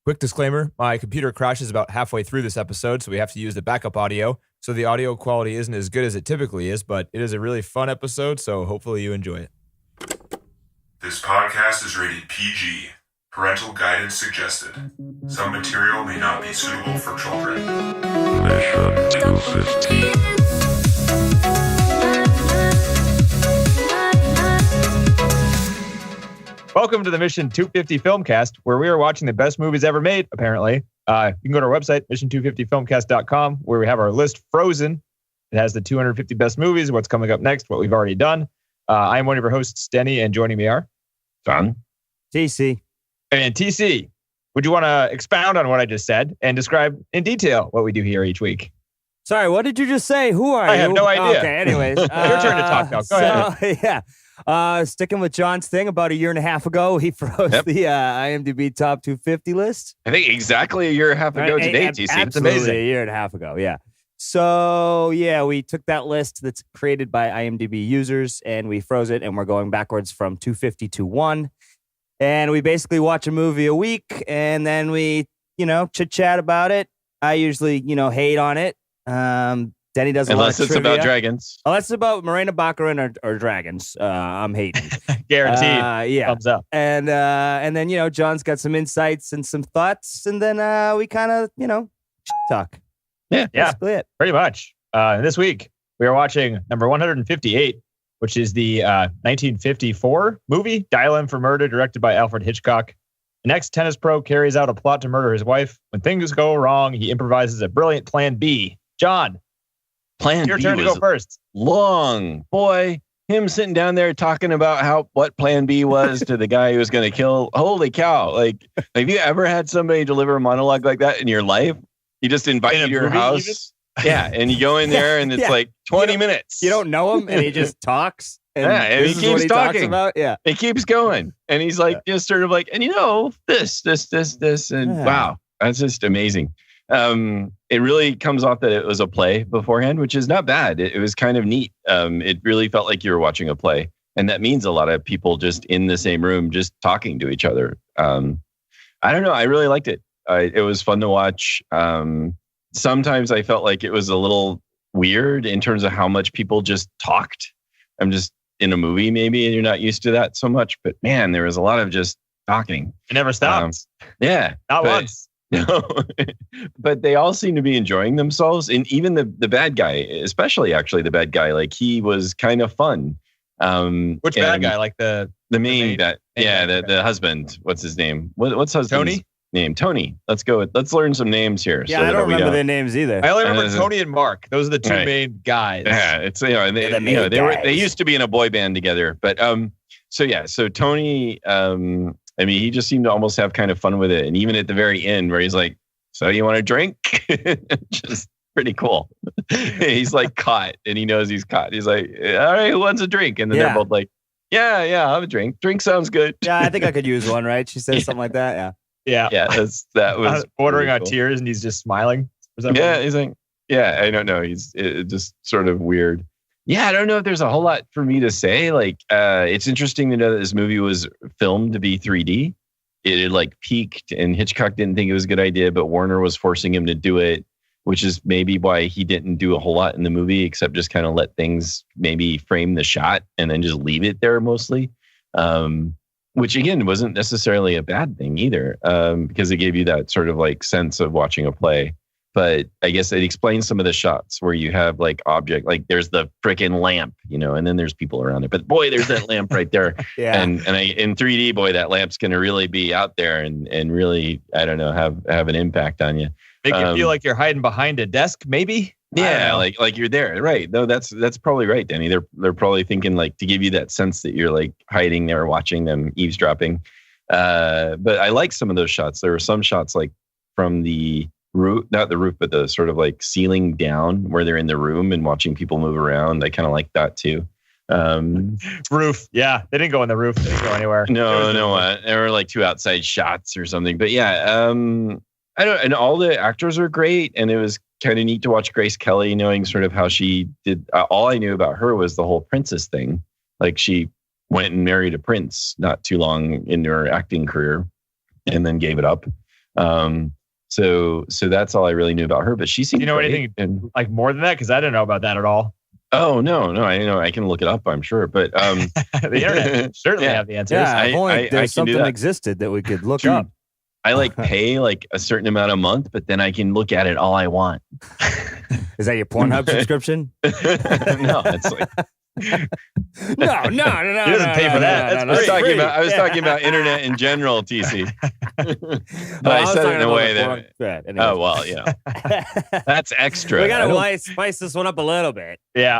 Quick disclaimer, my computer crashes about halfway through this episode, so we have to use the backup audio. So the audio quality isn't as good as it typically is, but it is a really fun episode, so hopefully you enjoy it. This podcast is rated PG. Parental guidance suggested. Some material may not be suitable for children. Mission 250. Welcome to the Mission 250 Filmcast, where we are watching the best movies ever made, apparently. You can go to our website, mission250filmcast.com, where we have our list frozen. It has the 250 best movies, what's coming up next, what we've already done. I am one of your hosts, Denny, and joining me are... John. TC. And TC, would you want to expound on what I just said and describe in detail what we do here each week? Sorry, what did you just say? Who are you? I have no idea. Okay, anyways. Your turn to talk now. Go ahead. Yeah. Sticking with John's thing, about a year and a half ago, he froze the IMDb top 250 list. I think exactly a year and a half ago today, TC. It's amazing. A year and a half ago, yeah. So, yeah, we took that list that's created by IMDb users and we froze it, and we're going backwards from 250 to 1. And we basically watch a movie a week, and then we, chit-chat about it. I usually, hate on it. Denny does a lot of trivia. Unless it's about dragons. Unless it's about Morena Baccarin or dragons. I'm hating. Guaranteed. Yeah. Thumbs up. And then, John's got some insights and some thoughts, and then we kind of, talk. Yeah. Basically it. Pretty much. This week, we are watching number 158, which is the 1954 movie, Dial M for Murder, directed by Alfred Hitchcock. An ex-tennis pro carries out a plot to murder his wife. When things go wrong, he improvises a brilliant plan B. John, Plan your B turn to go first. Long. Boy, him sitting down there talking about what Plan B was to the guy who was going to kill. Holy cow. Like, have you ever had somebody deliver a monologue like that in your life? You just invite you to your house. Yeah, and you go in there and it's like 20 minutes. You don't know him, and he just talks. And he keeps talking. About. Yeah, it keeps going, and he's like just sort of like, and this, and wow, that's just amazing. It really comes off that it was a play beforehand, which is not bad. It was kind of neat. It really felt like you were watching a play, and that means a lot of people just in the same room, just talking to each other. I don't know. I really liked it. It was fun to watch. Sometimes I felt like it was a little weird in terms of how much people just talked. I'm just in a movie maybe, and you're not used to that so much. But man, there was a lot of just talking. It never stops. Yeah. Not once. No, but they all seem to be enjoying themselves. And even the bad guy, especially actually the bad guy, like he was kind of fun. Which bad guy? Like the main the husband. What's his name? What's husband's name? Tony. Let's learn some names here. Yeah, I don't remember their names either. I only remember Tony and Mark. Those are the two main guys. Yeah, it's they used to be in a boy band together. But so Tony, he just seemed to almost have kind of fun with it. And even at the very end where he's like, so you want a drink? Just pretty cool. He's like caught and he knows he's caught. He's like, all right, who wants a drink? And then they're both like, yeah, I'll have a drink. Drink sounds good. Yeah, I think I could use one, right? She says something like that. Yeah. Yeah, that was bordering on tears, and he's just smiling. He's like, I don't know. He's just sort of weird. Yeah, I don't know if there's a whole lot for me to say. Like, it's interesting to know that this movie was filmed to be 3D. It had like peaked, and Hitchcock didn't think it was a good idea, but Warner was forcing him to do it, which is maybe why he didn't do a whole lot in the movie, except just kind of let things maybe frame the shot and then just leave it there mostly. Which again wasn't necessarily a bad thing either, because it gave you that sort of like sense of watching a play. But I guess it explains some of the shots where you have like like there's the freaking lamp, and then there's people around it. But boy, there's that lamp right there. Yeah. And in 3D, boy, that lamp's going to really be out there and really, I don't know, have an impact on you. Make you feel like you're hiding behind a desk, maybe. Yeah, like you're there, right? No, that's probably right, Danny. They're probably thinking like to give you that sense that you're like hiding there, watching them, eavesdropping. But I like some of those shots. There were some shots like from the roof, not the roof, but the sort of like ceiling down where they're in the room and watching people move around. I kind of like that too. Roof, yeah, they didn't go on the roof. They didn't go anywhere. No. There were like two outside shots or something. But yeah, I don't. And all the actors are great, and it was kind of neat to watch Grace Kelly, knowing sort of how she did. All I knew about her was the whole princess thing. Like she went and married a prince not too long into her acting career, and then gave it up. So that's all I really knew about her. But she seemed. Do you know great. anything like more than that? Because I didn't know about that at all. Oh no, I know. I can look it up. I'm sure, but the internet certainly have the answers. Yeah, if only I there's can do something that. existed that we could look Dude, up. I like pay like a certain amount a month, but then I can look at it all I want. Is that your Pornhub subscription? No, it's like No. He doesn't pay for that. That's I was free. talking about. I was talking about internet in general, TC. But I said it in a way that. Oh well, that's extra. We gotta spice this one up a little bit. Yeah.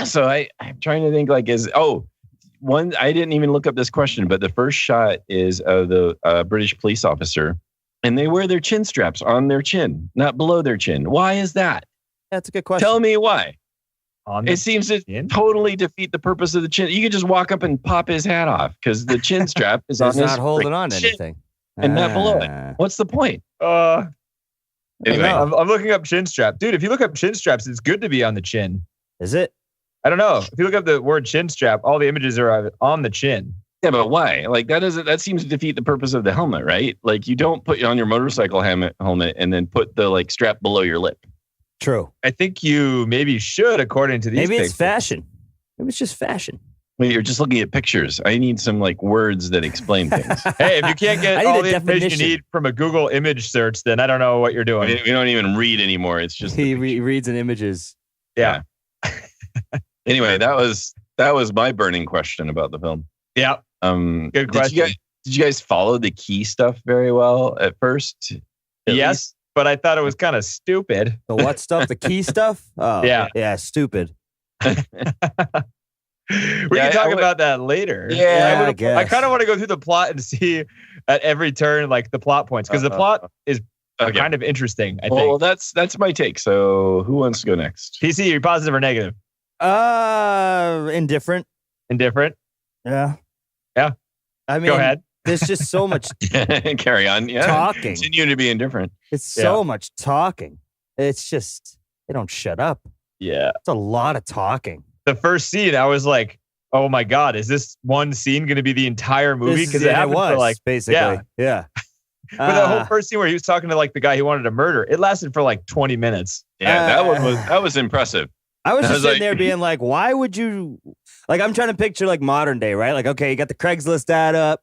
So I'm trying to think like one. I didn't even look up this question, but the first shot is of the British police officer, and they wear their chin straps on their chin, not below their chin. Why is that? That's a good question. Tell me why. It seems to totally defeat the purpose of the chin. You could just walk up and pop his hat off because the chin strap is on his not holding on to chin anything. and not below it. What's the point? Anyway, I'm looking up chin strap. Dude, if you look up chin straps, it's good to be on the chin. Is it? I don't know. If you look up the word chin strap, all the images are on the chin. yeah, but why? Like that seems to defeat the purpose of the helmet, right? Like you don't put on your motorcycle helmet and then put the like strap below your lip. True. I think you maybe should, according to these Maybe pictures. it's fashion. Maybe it's just fashion. Well, you're just looking at pictures. I need some like words that explain things. Hey, if you can't I get need all a the information definition. you need from a Google image search, then I don't know what you're doing. We don't even read anymore. It's just He reads in images. Yeah. Anyway, that was my burning question about the film. Yeah. Good question. Did you guys follow the key stuff very well at first? At Yes, least? but I thought it was kind of stupid. The what stuff? The key stuff? Oh, Yeah. Yeah, stupid. We can talk about that later. Yeah, I guess. I kind of want to go through the plot and see at every turn like the plot points because the plot is kind of interesting. I think. Well, that's my take. So who wants to go next? PC, are you positive or negative? Indifferent. Indifferent. Yeah. Yeah. I mean, Go ahead. There's just so much Carry on. Yeah. talking. Continue to be indifferent. It's so much talking. It's just, they don't shut up. Yeah. It's a lot of talking. The first scene, I was like, "Oh my god, is this one scene going to be the entire movie?" Because it happened for like basically, yeah. But the whole first scene where he was talking to like the guy he wanted to murder, it lasted for like 20 minutes. Yeah, that was impressive. I was just was sitting like- there being like, why would you, like, I'm trying to picture like modern day, right? Like, okay, you got the Craigslist ad up.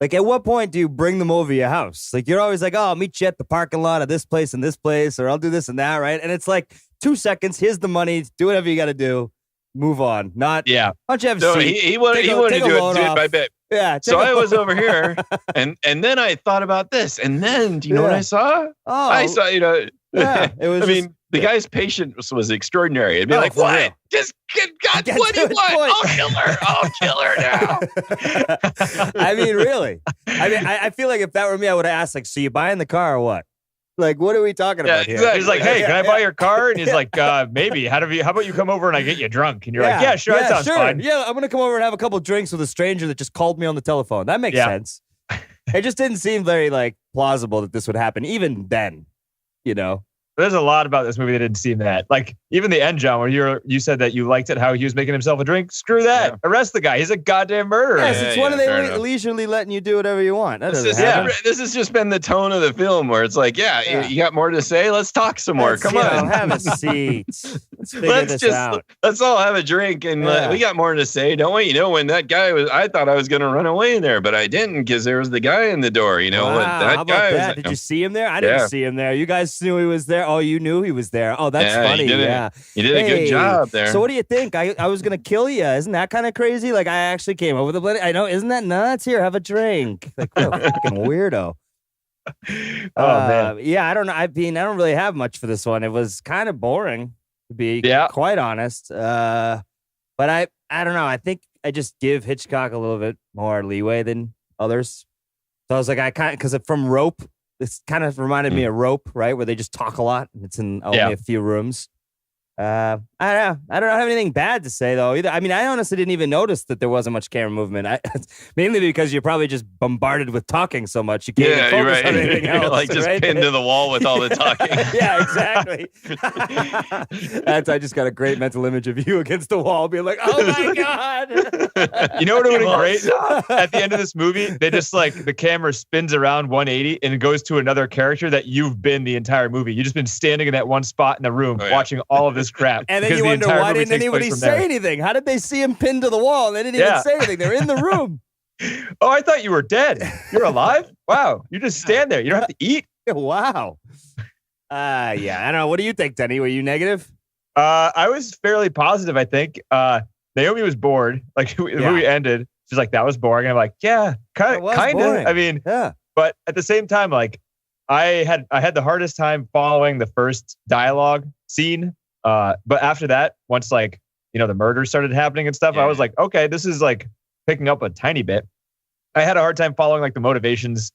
Like, at what point do you bring them over your house? Like, you're always like, oh, I'll meet you at the parking lot of this place and this place, or I'll do this and that, right? And it's like 2 seconds, here's the money, do whatever you got to do, move on. Not, Yeah. why don't you have a So seat? he wanted to take a do load it off. by bit. Yeah. So take a I was load- over here, and then I thought about this, and then do you know what Yeah. I saw? Oh, I saw, yeah, it was I just- mean, the guy's patience was extraordinary. It'd be Oh, like, for what? real. Just God, Get what do to you his want? point. I'll kill her now. I mean, really. I mean, I feel like if that were me, I would have asked, like, so you buying the car or what? Like, what are we talking about here? exactly. He's like, "Hey, can I buy your car?" And he's like, "Maybe. How about you come over and I get you drunk?" And you're like, "Yeah, sure, that sounds fine." Yeah, I'm gonna come over and have a couple drinks with a stranger that just called me on the telephone. That makes sense. It just didn't seem very like plausible that this would happen, even then. You know. There's a lot about this movie that didn't seem that. Like even the end, John, where you said that you liked it, how he was making himself a drink. Screw that. Yeah. Arrest the guy. He's a goddamn murderer. Yes, it's one of fair the enough. leisurely letting you do whatever you want. That This doesn't happen. has just been the tone of the film where it's like, you got more to say? Let's talk some more. Let's, Come you on. know, have a seat. Let's figure this out. Let's all have a drink and we got more to say, don't we? When that guy I thought I was going to run away there, but I didn't because there was the guy in the door. Wow, that how about guy that? was, Did you see him there? I didn't Yeah. see him there. You guys knew he was there. Oh, you knew he was there. Oh, that's Yeah, funny. you did it. Yeah. You did a good Hey, job there. So what do you think? I was gonna kill you. Isn't that kind of crazy? Like I actually came over the bloody. I know. Isn't that nuts? Here, have a drink. Like what a fucking weirdo. Man. Yeah, I don't know. I mean, I don't really have much for this one. It was kind of boring, to be quite honest. But I don't know. I think I just give Hitchcock a little bit more leeway than others. So I was like, because from Rope, this kind of reminded me of Rope, right? Where they just talk a lot and it's in only a few rooms. I I don't know. I don't have anything bad to say though either. I mean, I honestly didn't even notice that there wasn't much camera movement. Mainly because you're probably just bombarded with talking so much you can't even focus you're right. on anything else. You're like just pinned to the wall with all the talking. Yeah, exactly. I just got a great mental image of you against the wall, being like, "Oh my god!" You know what would have been great? At the end of this movie, they just like the camera spins around 180 and it goes to another character that you've been the entire movie. You've just been standing in that one spot in the room watching all of this crap. And then you wonder why didn't anybody say anything? How did they see him pinned to the wall and they didn't even say anything? They're in the room. Oh, I thought you were dead. You're alive? Wow. You just stand there. You don't have to eat. Wow. Yeah. I don't know. What do you think, Denny? Were you negative? I was fairly positive, I think. Naomi was bored. Like the movie ended. She's like, that was boring. I'm like, yeah, kind of. I mean, but at the same time, like I had the hardest time following the first dialogue scene. But after that, once like, the murder started happening and stuff, I was like, okay, this is like picking up a tiny bit. I had a hard time following like the motivations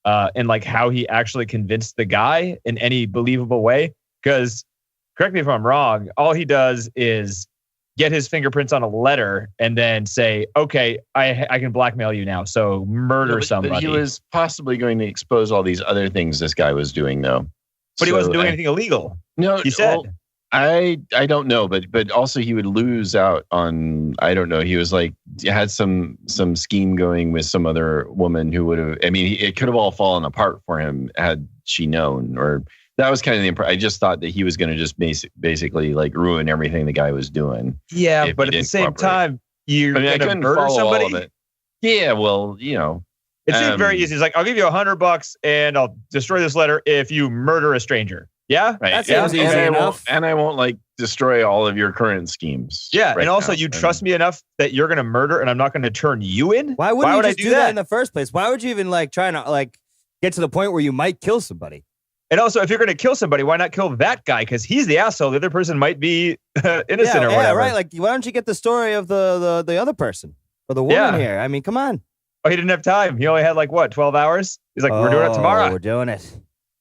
and like how he actually convinced the guy in any believable way. Because correct me if I'm wrong, all he does is get his fingerprints on a letter and then say, okay, I can blackmail you now. So murder somebody. But he was possibly going to expose all these other things this guy was doing though. But he wasn't doing anything illegal. No, he said. Well, I don't know, but also he would lose out on, I don't know. He was like, had some scheme going with some other woman who would have, I mean, it could have all fallen apart for him had she known, or that was kind of the impression. I just thought that he was going to just basically like ruin everything the guy was doing. Yeah. But at the same time, you're going to murder somebody. Yeah. Well, it seemed very easy. It's like, I'll give you $100 and I'll destroy this letter if you murder a stranger. Yeah, right. That seems easy enough. And I won't like destroy all of your current schemes. Yeah, and also you trust me enough that you're going to murder, and I'm not going to turn you in. Why would you just do that in the first place? Why would you even like try to like get to the point where you might kill somebody? And also, if you're going to kill somebody, why not kill that guy? Because he's the asshole. The other person might be innocent or whatever. Yeah, right. Like, why don't you get the story of the other person or the woman here? I mean, come on. Oh, he didn't have time. He only had like 12 hours. He's like, we're doing it tomorrow. We're doing it.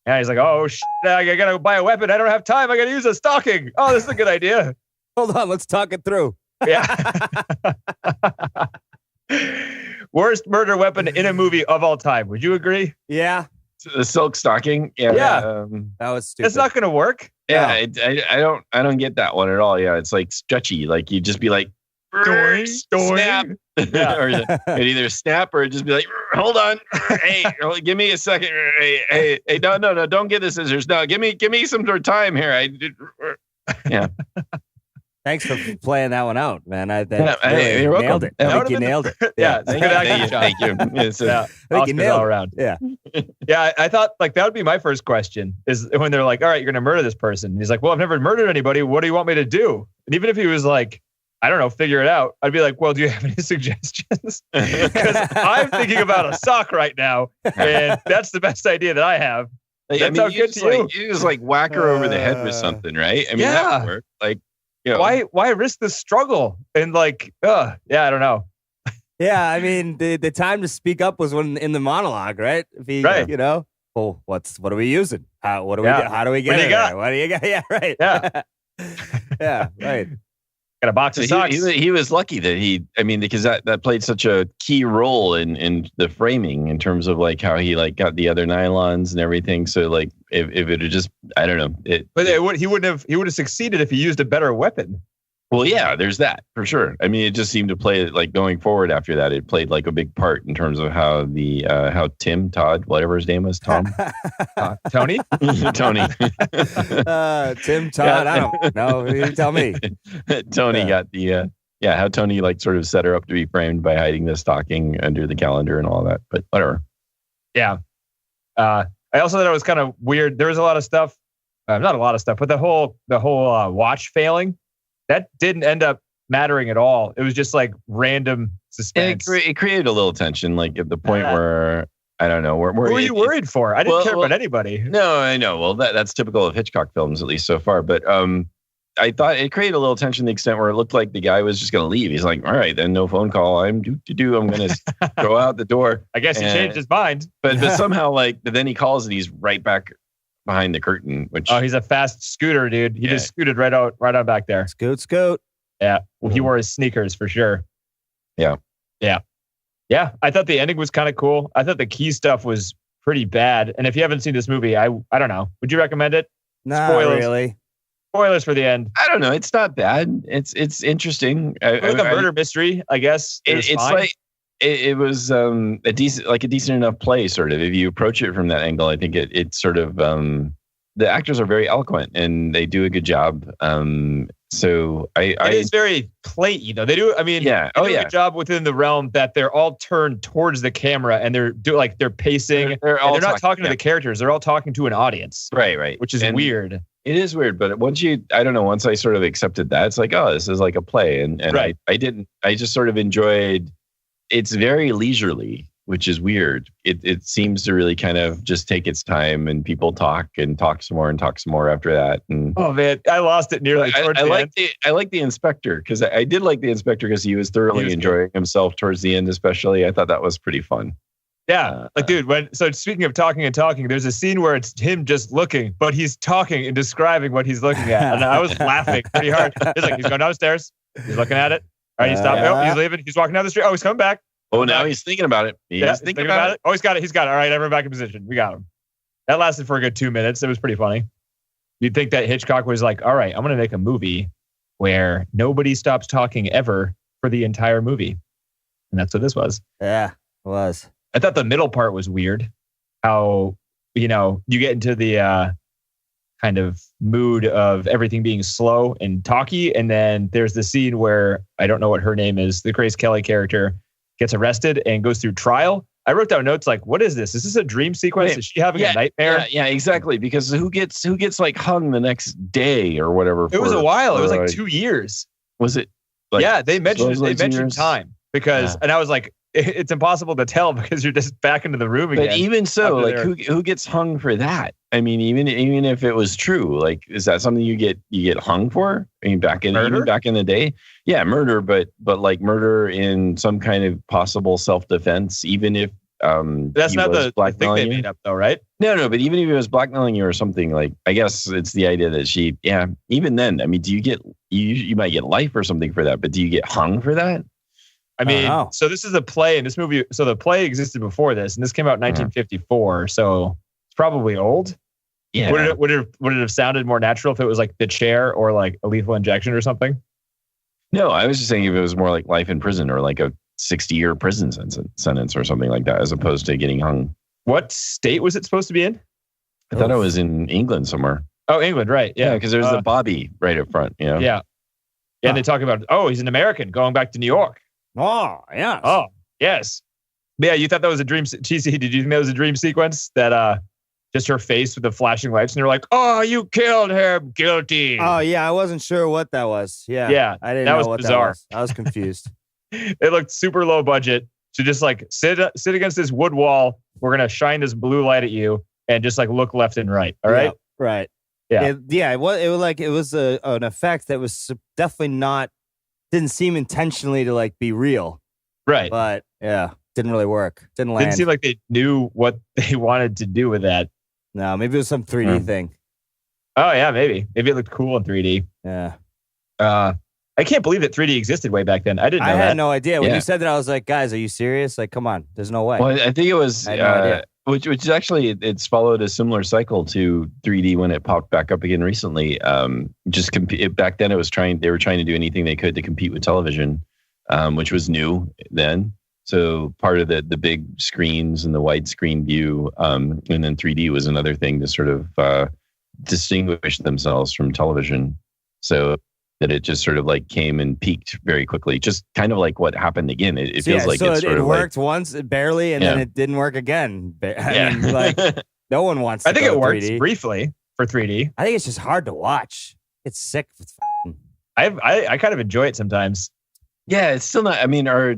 Yeah, he's like, oh, shit, I got to buy a weapon. I don't have time. I got to use a stocking. Oh, this is a good idea. Hold on. Let's talk it through. Yeah. Worst murder weapon in a movie of all time. Would you agree? Yeah. The silk stocking. Yeah. That was stupid. It's not going to work. Yeah. No. I don't get that one at all. Yeah. It's like stretchy. Like you just be like, snap. Yeah. Or it either snap or just be like, hold on. Hey, give me a second. Hey, no, don't get the scissors. No, give me some more time here. Yeah. Thanks for playing that one out, man. You're nailed it. I think you nailed it. Yeah. Thank you. I think you nailed it. Around. Yeah. Yeah. I thought like that would be my first question is when they're like, all right, you're going to murder this person. And he's like, well, I've never murdered anybody. What do you want me to do? And even if he was like, I don't know, figure it out, I'd be like, well, do you have any suggestions? Because I'm thinking about a sock right now, and that's the best idea that I have. That's how good to you. You just like whack her over the head with something, right? I mean, that would work. Like, why risk the struggle? And like, I don't know. Yeah, I mean, the time to speak up was when in the monologue, right? If he, well, what are we using? How do we get it? What do you got? Yeah, right. Yeah. Yeah, right. Got a box of socks. He was lucky that because that played such a key role in the framing in terms of like how he like got the other nylons and everything. So like if it had just, I don't know. He would have succeeded if he used a better weapon. Well, yeah, there's that for sure. I mean, it just seemed to play like going forward after that. It played like a big part in terms of how how Todd, whatever his name was, Tom, Tony, Tony, Tim, Todd. I don't know. You tell me. Tony got how Tony like sort of set her up to be framed by hiding the stocking under the calendar and all that. But whatever. Yeah. I also thought it was kind of weird. There was a lot of stuff, not a lot of stuff, but the whole watch failing. That didn't end up mattering at all. It was just like random suspense. It created a little tension, like at the point where I don't know. Who were you worried for? I didn't care about anybody. No, I know. Well, that's typical of Hitchcock films, at least so far. But I thought it created a little tension to the extent where it looked like the guy was just going to leave. He's like, all right, then no phone call. I'm going to go out the door. I guess he changed his mind. But somehow, but then he calls and he's right back behind the curtain, which Oh, he's a fast scooter, dude. He just scooted right out back there. Scoot. Yeah. Well, he wore his sneakers for sure. Yeah. I thought the ending was kind of cool. I thought the key stuff was pretty bad. And if you haven't seen this movie, I don't know. Would you recommend it? Not Spoilers. really. Spoilers for the end. I don't know. It's not bad. It's interesting. It was a murder mystery, I guess. It's like it was a decent enough play, sort of. If you approach it from that angle, I think it sort of the actors are very eloquent and they do a good job. So it is very platey though. They do. I mean, a good job within the realm that they're all turned towards the camera and they're pacing. They're not talking to the characters. They're all talking to an audience. Right. Which is weird. It is weird, but once I sort of accepted that, it's like, oh, this is like a play, and right. I just sort of enjoyed. It's very leisurely, which is weird. It seems to really kind of just take its time, and people talk some more after that. And oh man, I lost it nearly. I like the inspector because I did like the inspector because he was thoroughly enjoying himself towards the end, especially. I thought that was pretty fun. Yeah, dude. So speaking of talking and talking, there's a scene where it's him just looking, but he's talking and describing what he's looking at, and I was laughing pretty hard. He's like, he's going downstairs, he's looking at it. All right, he stopped. Oh, he's leaving. He's walking down the street. Oh, he's coming back. Oh, now he's thinking about it. He's thinking about it. Oh, he's got it. All right, everyone back in position. We got him. That lasted for a good 2 minutes. It was pretty funny. You'd think that Hitchcock was like, all right, I'm going to make a movie where nobody stops talking ever for the entire movie. And that's what this was. Yeah, it was. I thought the middle part was weird. How, you get into the kind of mood of everything being slow and talky. And then there's the scene where, I don't know what her name is, the Grace Kelly character gets arrested and goes through trial. I wrote down notes like, what is this? Is this a dream sequence? Is she having a nightmare? Yeah, exactly. Because who gets like hung the next day or whatever? It was a while. It was like 2 years. Was it? They mentioned time because, and I was like, it's impossible to tell because you're just back into the room again. But even so, like who gets hung for that? I mean, even if it was true, like, is that something you get hung for? I mean, back in the day, yeah, murder, but like murder in some kind of possible self-defense, even if that's not the thing they made up though, right? No, but even if it was blackmailing you or something, like, I guess it's the idea that even then, I mean, do you get you might get life or something for that, but do you get hung for that? I mean, so this is a play in this movie. So the play existed before this, and this came out in 1954. So it's probably old. Yeah. Would it have sounded more natural if it was like The Chair or like a lethal injection or something? No, I was just saying if it was more like life in prison or like a 60-year prison sentence or something like that, as opposed to getting hung. What state was it supposed to be in? I thought it was in England somewhere. Oh, England, right? Yeah, because there's the Bobby right up front. Yeah. And they talk about, he's an American going back to New York. Oh, yeah. Oh, yes. Yeah, you thought that was a dream. TC, did you think that was a dream sequence? That just her face with the flashing lights, and they're like, "Oh, you killed her, guilty." Oh, yeah, I wasn't sure what that was. Yeah, I didn't know what bizarre. That was. I was confused. It looked super low budget. So just like sit against this wood wall. We're gonna shine this blue light at you, and just like look left and right. All right, right. Yeah, it was an effect that was definitely didn't seem intentionally to like be real. Right. But yeah, didn't really work. Didn't land. Didn't seem like they knew what they wanted to do with that. No, maybe it was some 3D thing. Oh yeah, maybe. Maybe it looked cool in 3D. Yeah. I can't believe that 3D existed way back then. I didn't know that. I had no idea. When you said that, I was like, guys, are you serious? Like, come on. There's no way. Well, I think it was I had no idea. Which is actually, it's followed a similar cycle to 3D when it popped back up again recently. Back then, they were trying to do anything they could to compete with television, which was new then. So part of the big screens and the widescreen view, and then 3D was another thing to sort of distinguish themselves from television. So that it just sort of like came and peaked very quickly, just kind of like what happened again. It feels like it worked once barely, and then it didn't work again. I mean, like no one wants. I think it worked 3D. Briefly for 3D. I think it's just hard to watch. It's sick. I kind of enjoy it sometimes. Yeah, it's still not. I mean, our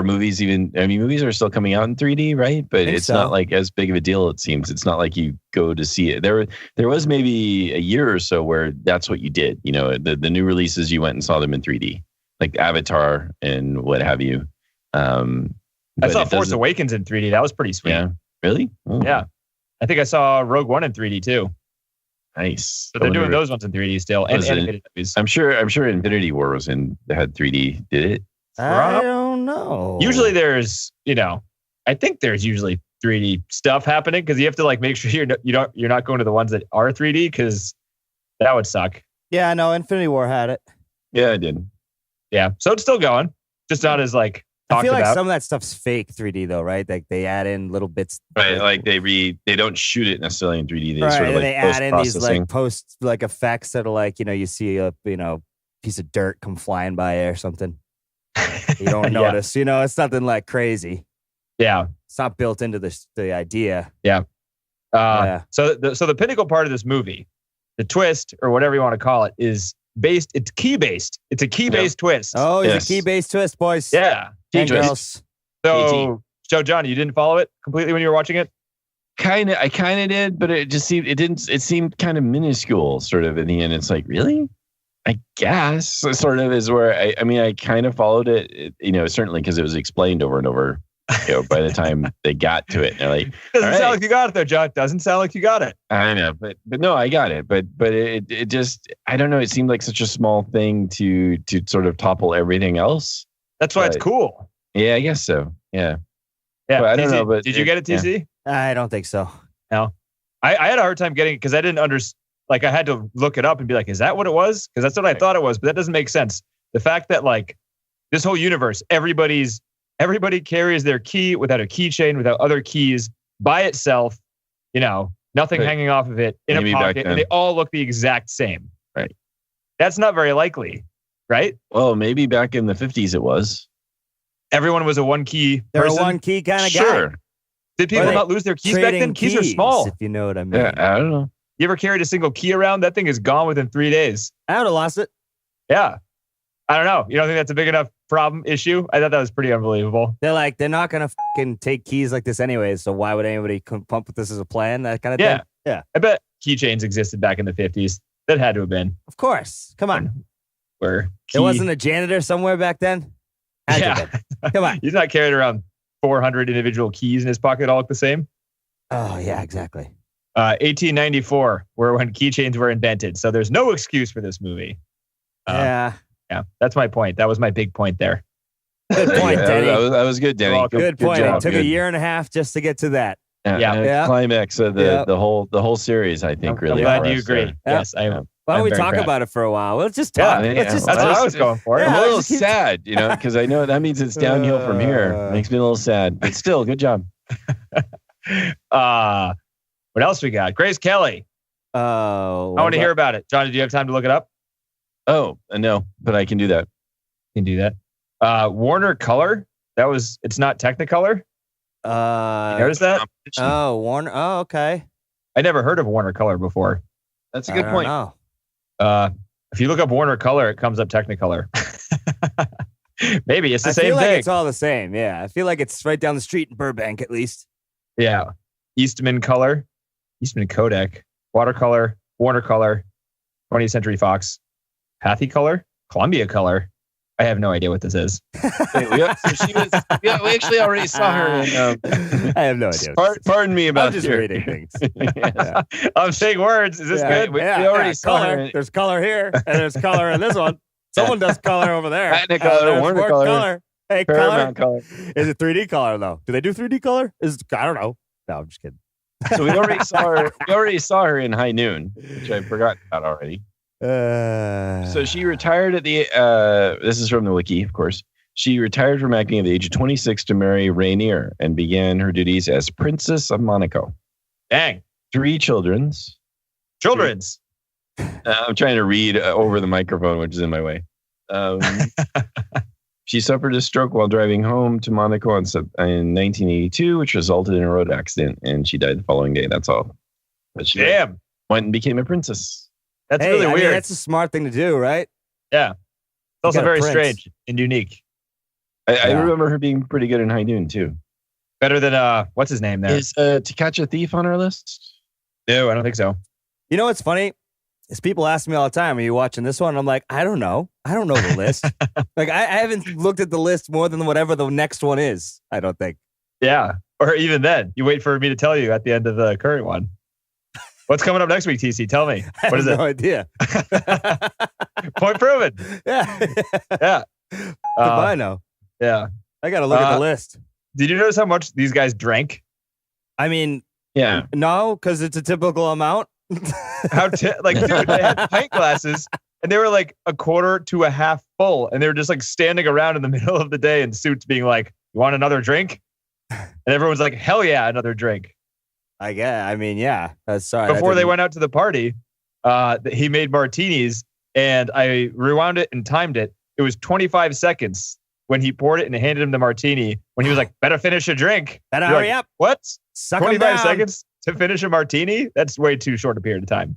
movies movies are still coming out in 3D, right? But it's not like as big of a deal, it seems. It's not like you go to see it. There was maybe a year or so where that's what you did. You know, the new releases, you went and saw them in 3D, like Avatar and what have you. I saw Force Awakens in 3D. That was pretty sweet. Yeah. Really? Oh. Yeah. I think I saw Rogue One in 3D too. Nice. So they're doing those ones in 3D still, and Was it- animated movies. I'm sure Infinity War had 3D. Did it? I don't know. Usually there's, I think there's usually 3D stuff happening because you have to like make sure you're not going to the ones that are 3D because that would suck. Yeah, no, Infinity War had it. Yeah, I did. Yeah, so it's still going, just not as like I talked feel like about. some of that stuff's fake 3D though, right? Like they add in little bits. Right, like they don't shoot it necessarily in 3D. They Right, sort of and like they add in these post-processing. like post like effects that are like, you see a piece of dirt come flying by or something. You don't Yeah. notice. It's nothing like crazy. Yeah. It's not built into the idea. Yeah. Yeah. So the pinnacle part of this movie, the twist or whatever you want to call it, is based. It's key based. It's a key based twist. Oh, it's Yes. a key-based twist, boys. Yeah. And twist. girls. So John, you didn't follow it completely when you were watching it? I kind of did, but it seemed kind of minuscule sort of in the end. It's like, really? I guess sort of is where I kind of followed it, certainly because it was explained over and over, by the time they got to it. They're like, Doesn't all sound right. like you got it though, John. Doesn't sound like you got it. I know, but no, I got it. But it just, I don't know. It seemed like such a small thing to sort of topple everything else. That's why it's Right. cool. Yeah, I guess so. Yeah. Yeah. But I don't TC, know, but did you get it, TC? I don't think so. I had a hard time getting it because I didn't understand. Like I had to look it up and be like, is that what it was? Because that's what I thought it was, but that doesn't make sense. The fact that like this whole universe, everybody carries their key without a keychain, without other keys by itself, nothing Right. hanging off of it in Maybe a back pocket, then. and they all look the exact same. Right. That's not very likely, right? Well, maybe back in the 50s it was. Everyone was a one key They're person. a one key kind of guy. Sure. Did people Or they not lose their keys back Trading then? Keys are small. if you know what I mean. Yeah, I don't know. You ever carried a single key around? That thing is gone within 3 days. I would have lost it. Yeah. I don't know. You don't think that's a big enough issue? I thought that was pretty unbelievable. They're not going to fucking take keys like this anyways. So why would anybody come up with this as a plan? That kind of Yeah. thing. Yeah. I bet keychains existed back in the 50s. That had to have been Of course. Come on. where There wasn't a janitor somewhere back then? Had to have been. Come on. He's not carrying around 400 individual keys in his pocket all look the same. Oh, yeah, exactly. 1894, when keychains were invented. So there's no excuse for this movie. Yeah. Yeah, that's my point. That was my big point there. Good point, Yeah, Denny. that was good, Denny. Well, Good point. job, It took good. a year and a half just to get to that. Yeah. and Yeah. climax of the Yeah. the whole series, I think, I'm really. glad for you us agree. there. Yes, Why don't I'm we very talk proud. about it for a while? Let's just Yeah, talk. yeah. Let's just That's talk. what I was going for. Yeah. I'm a little just keep- sad, because I know that means it's downhill from here. Makes me a little sad, but still, good job. What else we got? Grace Kelly. Oh. I want to hear about it. John, did you have time to look it up? Oh, no, but I can do that. You can do that. Warner Color. It's not Technicolor. You notice that? Oh, Warner. Oh, okay. I never heard of Warner Color before. That's a I good don't point. know. If you look up Warner Color, it comes up Technicolor. Maybe it's the I same feel thing. like it's all the same. Yeah. I feel like it's right down the street in Burbank, at least. Yeah. Eastman Color, Eastman Kodak, Watercolor, Warner Color, 20th Century Fox, Pathy Color, Columbia Color. I have no idea what this is. Wait, we actually already saw her in. I have no idea. Pardon me about I'm just your- reading things. Yeah. I'm saying words. Is this Yeah. good? we already saw color. her in- There's color here, and there's color in this one. Someone does color over there. Technicolor, There's Warner more Color, Hey, Paramount color. Color. Is it 3D color though? Do they do 3D color? I don't know. No, I'm just kidding. So we already saw her. We already saw her in High Noon, which I forgot about already. So she retired at the. This is from the wiki, of course. She retired from acting at the age of 26 to marry Rainier and began her duties as Princess of Monaco. Dang. 3 children's. Children's. I'm trying to read over the microphone, which is in my way. She suffered a stroke while driving home to Monaco in 1982, which resulted in a road accident, and she died the following day. That's all. But she Damn. went and became a princess. That's Hey, really I mean, weird. that's a smart thing to do, right? Yeah. It's also got a very prince. strange and unique. I Yeah. remember her being pretty good in High Noon, too. Better than, what's his name there? Is To Catch a Thief on our list? No, I don't think so. You know what's funny? Is people ask me all the time, "Are you watching this one?" And I'm like, I don't know. I don't know the list. Like I haven't looked at the list more than whatever the next one is. I don't think. Yeah. Or even then, you wait for me to tell you at the end of the current one. What's coming up next week, TC? Tell me. What is it? No idea. Point proven. Yeah. Yeah. Goodbye now. Yeah. I got to look at the list. Did you notice how much these guys drank? I mean, Yeah. no, because it's a typical amount. Like, dude, they had pint glasses and they were like a quarter to a half full. And they were just like standing around in the middle of the day in suits being like, you want another drink? And everyone's like, hell yeah, another drink. I guess. I mean, yeah. Sorry. Before they went out to the party, he made martinis and I rewound it and timed it. It was 25 seconds when he poured it and handed him the martini when he was like, better finish a drink. Better You're hurry like, up. What? Suck 'em 25 down. seconds to finish a martini? That's way too short a period of time.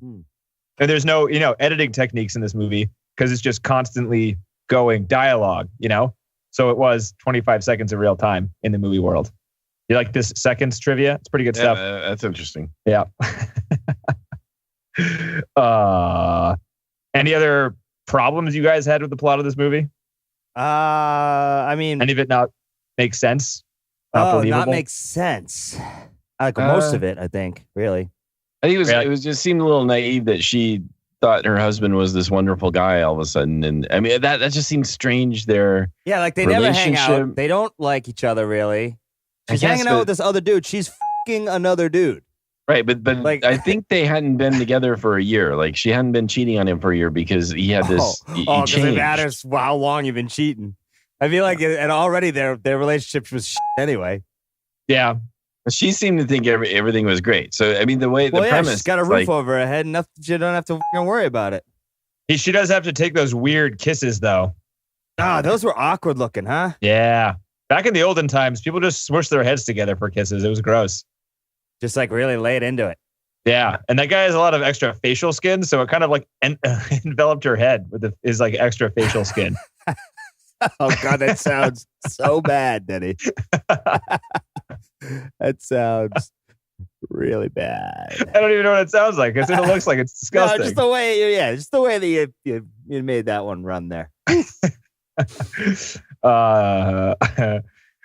And there's no, editing techniques in this movie because it's just constantly going dialogue, So it was 25 seconds of real time in the movie world. You like this seconds trivia? It's pretty good stuff. That's interesting. Yeah. Any other problems you guys had with the plot of this movie? I mean, Any of it not make sense? Not believable? not make sense. Like most of it, I think, really. I think it was just seemed a little naive that she thought her husband was this wonderful guy all of a sudden. And I mean, that just seems strange. Their Yeah, like they never hang out. relationship. They don't like each other, really. She's guess, hanging out with this other dude. She's fucking another dude. Right, but Like- I think they hadn't been together for a year. Like she hadn't been cheating on him for a year because he had this. he because it changed. matters how long you've been cheating. I feel like, and already their relationship was anyway. Yeah. She seemed to think everything was great. So I mean, the premise. she's got a roof over her head, and nothing. You don't have to fucking worry about it. She does have to take those weird kisses, though. Ah, those were awkward looking, huh? Yeah. Back in the olden times, people just smushed their heads together for kisses. It was gross. Just like really laid into it. Yeah. And that guy has a lot of extra facial skin, so it kind of like enveloped her head with his like extra facial skin. Oh God, that sounds so bad, Denny. That sounds really bad. I don't even know what it sounds like because it looks like it's disgusting. No, just the way that you made that one run there.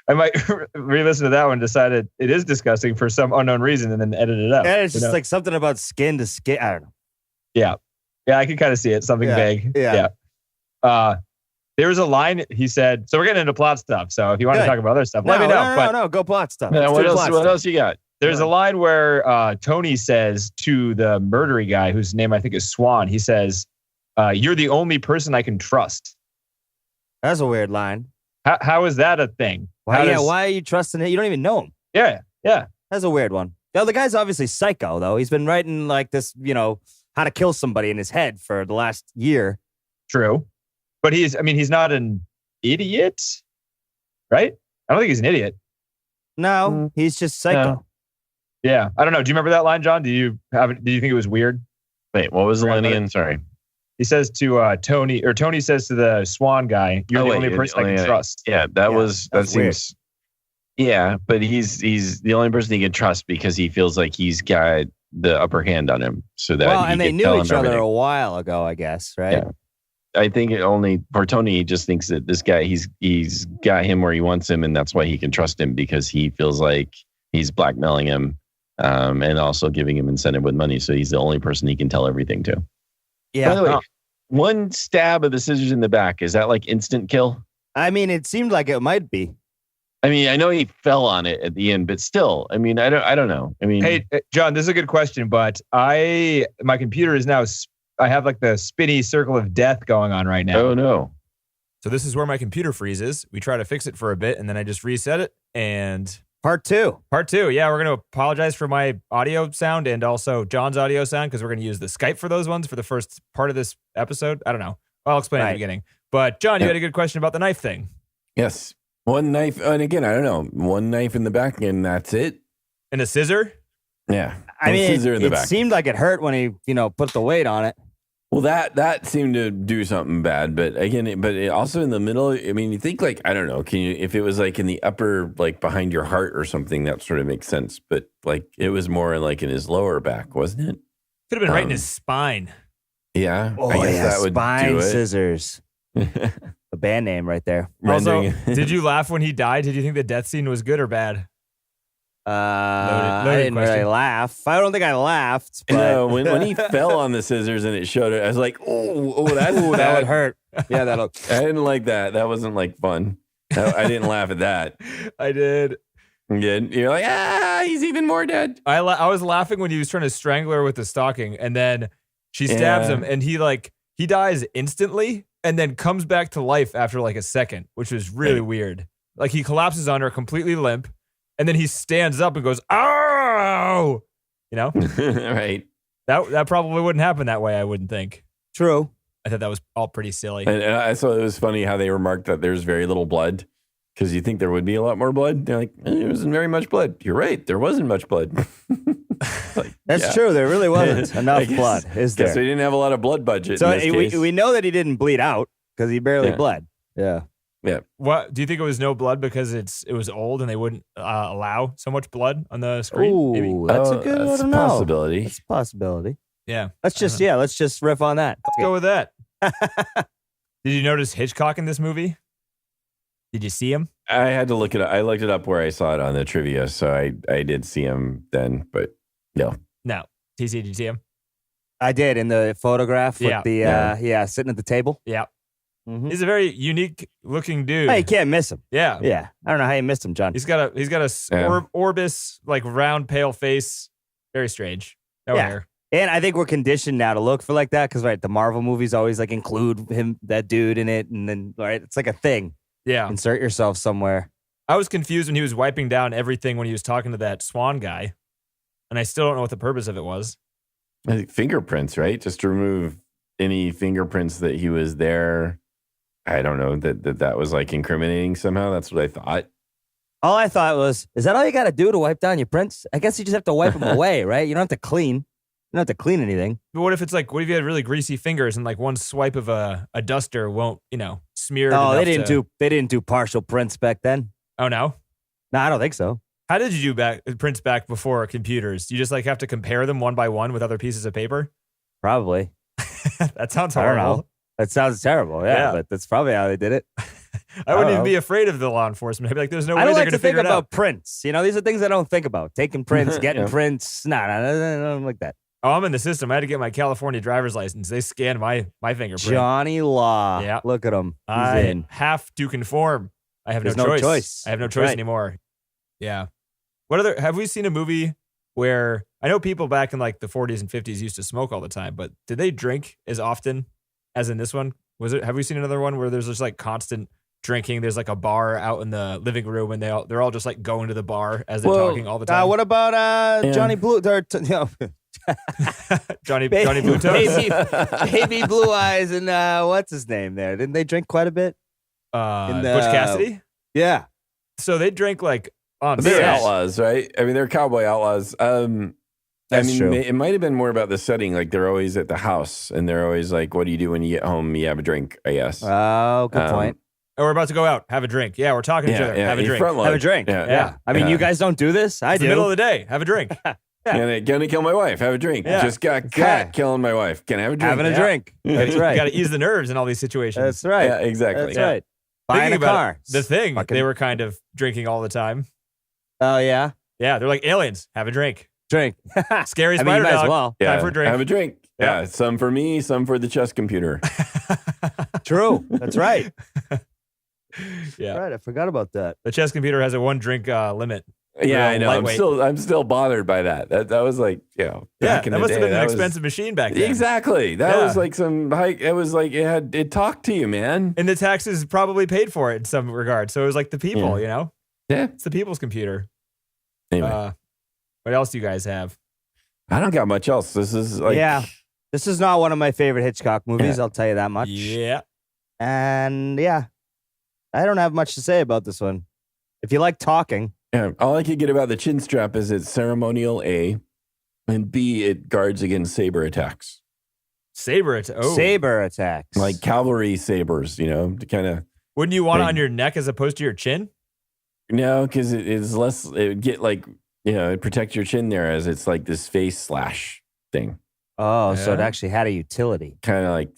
I might re-listen to that one. Decided it is disgusting for some unknown reason, and then edit it out. Yeah, it's just like something about skin to skin. I don't know. Yeah, I can kind of see it. Something vague. Yeah. There was a line he said. So we're getting into plot stuff. So if you want to talk about other stuff, let me know. No, go plot stuff. Yeah, Let's what do else? plot What stuff. else you got? There's a line where Tony says to the murdery guy, whose name I think is Swan. He says, "You're the only person I can trust." That's a weird line. How is that a thing? Why are you trusting it? You don't even know him. Yeah. That's a weird one. The guy's obviously psycho, though. He's been writing like this, how to kill somebody in his head for the last year. True. But he's not an idiot, right? I don't think he's an idiot. No, he's just psycho. No. Yeah. I don't know. Do you remember that line, John? Do you think it was weird? Wait, what was the line again? Sorry. He says to Tony, or Tony says to the Swan guy, "You're the only person I can trust." Yeah, that seems. weird. Yeah, but he's the only person he can trust because he feels like he's got the upper hand on him. So that Well, he and they can knew tell him each other everything. a while ago, I guess, right? Yeah. I think it only for Tony, he just thinks that this guy, he's got him where he wants him, and that's why he can trust him because he feels like he's blackmailing him, and also giving him incentive with money. So he's the only person he can tell everything to. Yeah. By the way, one stab of the scissors in the back, is that like instant kill? I mean, it seemed like it might be. I mean, I know he fell on it at the end, but still, I mean, I don't know. I mean, Hey, John, this is a good question, but my computer is now. I have like the spinny circle of death going on right now. oh no. So this is where my computer freezes. We try to fix it for a bit, and then I just reset it. And Part two. part two, yeah, we're going to apologize for my audio sound and also John's audio sound because we're going to use the Skype for those ones for the first part of this episode. I don't know. I'll explain at Right. the beginning. But John, you had a good question about the knife thing. Yes. One knife. And again, I don't know. One knife in the back and that's it. And a scissor? Yeah. I One mean, scissor in the it back. seemed like it hurt when he, put the weight on it. Well, that seemed to do something bad, but again, it also in the middle. I mean, you think like I don't know. If it was like in the upper, like behind your heart or something, that sort of makes sense. But like it was more like in his lower back, wasn't it? Could have been right in his spine. Yeah. Oh, I guess yeah, that would spine do it. scissors. A band name right there. Also, Rendering- did you laugh when he died? Did you think the death scene was good or bad? I Loaded didn't really question. laugh. I don't think I laughed, but No, when he fell on the scissors and it showed it, I was like, oh, that's that would hurt. Yeah, that'll. I didn't like that. That wasn't like fun. I didn't laugh at that. I did. You're like, he's even more dead. I was laughing when he was trying to strangle her with the stocking, and then she stabs him, and he dies instantly, and then comes back to life after like a second, which was really weird. Like he collapses on her, completely limp, and then he stands up and goes, "Ow!" You know, Right. that probably wouldn't happen that way. I wouldn't think. True. I thought that was all pretty silly. And I thought it was funny how they remarked that there's very little blood because you think there would be a lot more blood. They're like, there wasn't very much blood. You're right. There wasn't much blood. Like, That's true. There really wasn't enough guess- blood, is Guess there? they didn't have a lot of blood budget. So in this case. we know that he didn't bleed out because he barely Yeah. bled. Yeah. What do you think it was no blood because it was old and they wouldn't allow so much blood on the screen? Maybe? Ooh, that's a good. I that's don't a know. possibility. That's a possibility. Yeah. Let's just riff on that. Let's go with that. Did you notice Hitchcock in this movie? Did you see him? I had to look it up. I looked it up where I saw it on the trivia, so I did see him then, but no. No. TC, did you see him? I did in the photograph with Yeah. the sitting at the table. Yeah. Mhm. He's a very unique looking dude. Hey, you can't miss him. Yeah. Yeah, I don't know how you missed him, John. He's got a Yeah. orbis, like round, pale face. Very strange. No Yeah. hair. And I think we're conditioned now to look for like that because the Marvel movies always like include that dude in it, and then it's like a thing. Yeah. Insert yourself somewhere. I was confused when he was wiping down everything when he was talking to that Swan guy. And I still don't know what the purpose of it was. I think fingerprints, right? Just to remove any fingerprints that he was there. I don't know that was like incriminating somehow. That's what I thought. All I thought was, is that all you got to do to wipe down your prints? I guess you just have to wipe them away, right? You don't have to clean. You don't have to clean anything. But what if it's like, what if you had really greasy fingers and like one swipe of a duster won't, smear it Oh, enough they didn't do partial prints back then. Oh, no? No, I don't think so. How did you do prints back before computers? You just like have to compare them one by one with other pieces of paper? Probably. That sounds I don't horrible. know. That sounds terrible. Yeah, but that's probably how they did it. I wouldn't even know. be afraid of the law enforcement. I'd be like, there's no way I don't they're like going to think figure it out. about prints. These are things I don't think about. Taking prints, getting Yeah. prints. Nah, I don't like that. Oh, I'm in the system. I had to get my California driver's license. They scanned my fingerprint. Johnny Law. Yeah. Look at him. He's I in. have to conform. I have There's no no choice. choice. I have no That's choice right. anymore. Yeah. Have we seen a movie where I know people back in like the 40s and 50s used to smoke all the time, but did they drink as often as in this one? Have we seen another one where there's just like constant drinking? There's like a bar out in the living room and they're all just like going to the bar as they're talking all the time. What about Johnny Blue? Johnny Blue Toes? Baby Blue Eyes and what's his name there? Didn't they drink quite a bit? Butch Cassidy? Yeah. So they drank like on They're set. outlaws, right? I mean, they're cowboy outlaws. That's true. It might have been more about the setting. Like they're always at the house, and they're always like, "What do you do when you get home? You have a drink, I guess." Oh, good point. Oh, we're about to go out. Have a drink. Yeah, we're talking to each other. Have a you drink. front load. Have a drink. Yeah. I mean, you guys don't do this. I It's do. the middle of the day. Have a drink. Gonna kill my wife. Have a drink. Yeah. Just got caught killing my wife. Can I have a drink? Having a Yeah. drink. That's right. You got to ease the nerves in all these situations. That's right. Yeah, exactly. That's Yeah. right. Buying Thinking a about car. it, the thing, Fucking- they were kind of drinking all the time. Oh, yeah? Yeah, they're like aliens. Have a drink. Drink. Scary I mean, spider you might dog. as well. Yeah. Time for a drink. Have a drink. Yeah. Yeah. Some for me, some for the chess computer. True. That's right. Yeah. Right. I forgot about that. The chess computer has a one drink limit. Yeah, I Real know. lightweight. I'm still bothered by that. That was like, Yeah, back in that the must day, have been an that was- expensive machine back then. Exactly. That Yeah. was like some hike. It was like it talked to you, man. And the taxes probably paid for it in some regard. So it was like the people, Yeah. It's the people's computer. Anyway, What else do you guys have? I don't got much else. This is like, Yeah. This is not one of my favorite Hitchcock movies. Yeah. I'll tell you that much. Yeah. And yeah, I don't have much to say about this one. If you like talking, yeah. All I could get about the chin strap is it's ceremonial A, and B, it guards against saber attacks, Saber saber attacks. like cavalry sabers. To kind of Wouldn't you want it Big. on your neck as opposed to your chin? no, because it is less. It would get like it protect your chin there as it's like this face slash thing. oh, so it Yeah. actually had a utility. Kind of like